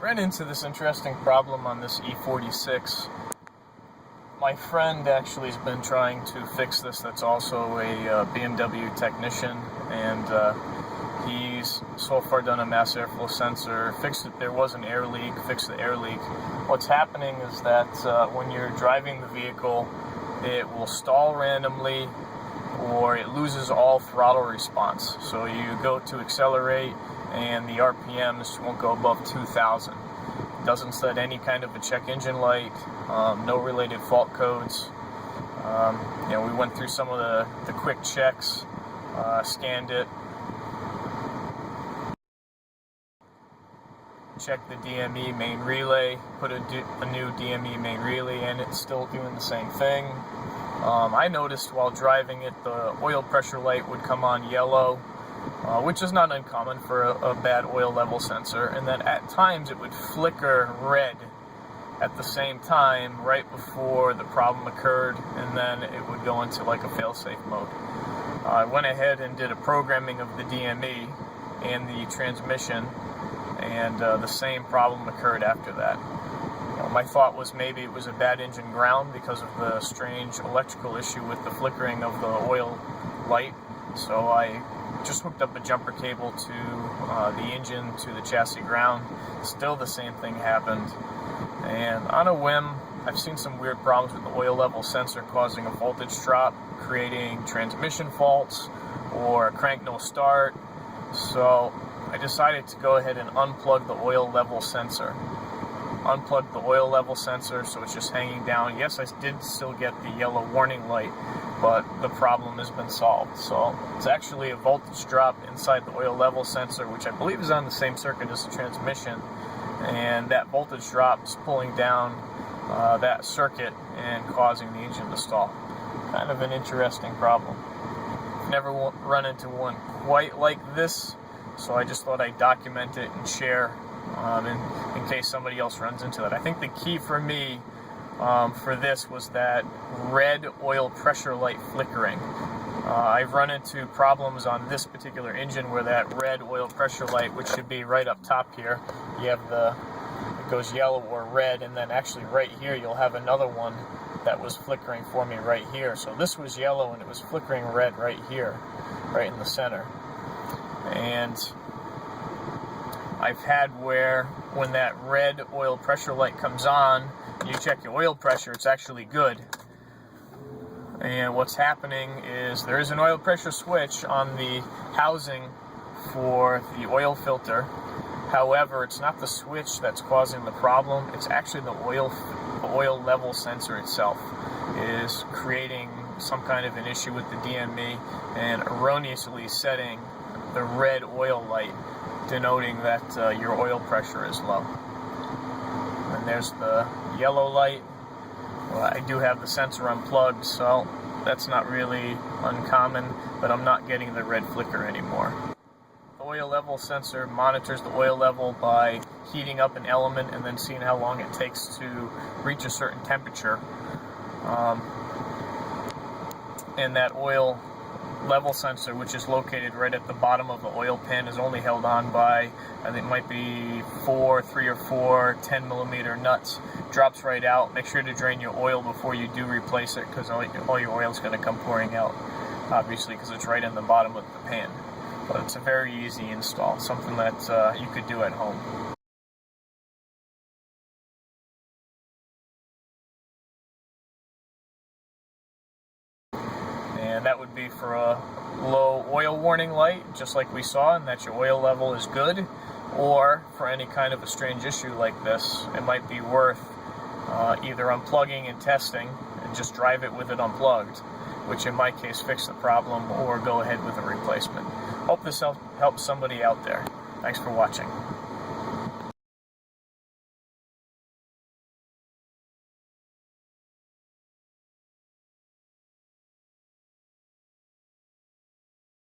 ran into this interesting problem on this E46. My friend actually has been trying to fix this. That's also a BMW technician, and he's so far done a mass airflow sensor, fixed it. There was an air leak, fixed the air leak. What's happening is that when you're driving the vehicle, it will stall randomly, or it loses all throttle response. So you go to accelerate, and the RPMs won't go above 2,000. It doesn't set any kind of a check engine light, no related fault codes. We went through some of the quick checks, scanned it, checked the DME main relay, put a new DME main relay in, it's still doing the same thing. I noticed while driving it, the oil pressure light would come on yellow, which is not uncommon for a bad oil level sensor, and then at times it would flicker red at the same time right before the problem occurred, and then it would go into like a fail-safe mode. I went ahead and did a programming of the DME and the transmission, and the same problem occurred after that. My thought was maybe it was a bad engine ground because of the strange electrical issue with the flickering of the oil light. So I just hooked up a jumper cable to the engine to the chassis ground. Still the same thing happened. And on a whim, I've seen some weird problems with the oil level sensor causing a voltage drop, creating transmission faults or a crank no start. So I decided to go ahead and unplug the oil level sensor. Unplugged the oil level sensor, so it's just hanging down. Yes, I did still get the yellow warning light, but the problem has been solved. So it's actually a voltage drop inside the oil level sensor, which I believe is on the same circuit as the transmission, and that voltage drop is pulling down that circuit and causing the engine to stall. Kind of an interesting problem. Never run into one quite like this, so I just thought I'd document it and share in case somebody else runs into that. I think the key for me for this was that red oil pressure light flickering. I've run into problems on this particular engine where that red oil pressure light, which should be right up top here, you have it goes yellow or red, and then actually right here you'll have another one that was flickering for me right here. So this was yellow and it was flickering red right here, right in the center. And I've had where when that red oil pressure light comes on, you check your oil pressure, it's actually good. And what's happening is there is an oil pressure switch on the housing for the oil filter. However, it's not the switch that's causing the problem, it's actually the oil level sensor itself is creating some kind of an issue with the DME and erroneously setting the red oil light, denoting that your oil pressure is low. And there's the yellow light. Well, I do have the sensor unplugged, so that's not really uncommon, but I'm not getting the red flicker anymore. The oil level sensor monitors the oil level by heating up an element and then seeing how long it takes to reach a certain temperature. And that oil level sensor, which is located right at the bottom of the oil pan, is only held on by, I think it might be 3 or 4 10-millimeter nuts. Drops right out. Make sure to drain your oil before you do replace it, because all your oil is going to come pouring out, obviously, because it's right in the bottom of the pan. But it's a very easy install, something that you could do at home. And that would be for a low oil warning light, just like we saw, and that your oil level is good, or for any kind of a strange issue like this, it might be worth either unplugging and testing and just drive it with it unplugged, which in my case fixed the problem, or go ahead with a replacement. Hope this helps somebody out there. Thanks for watching.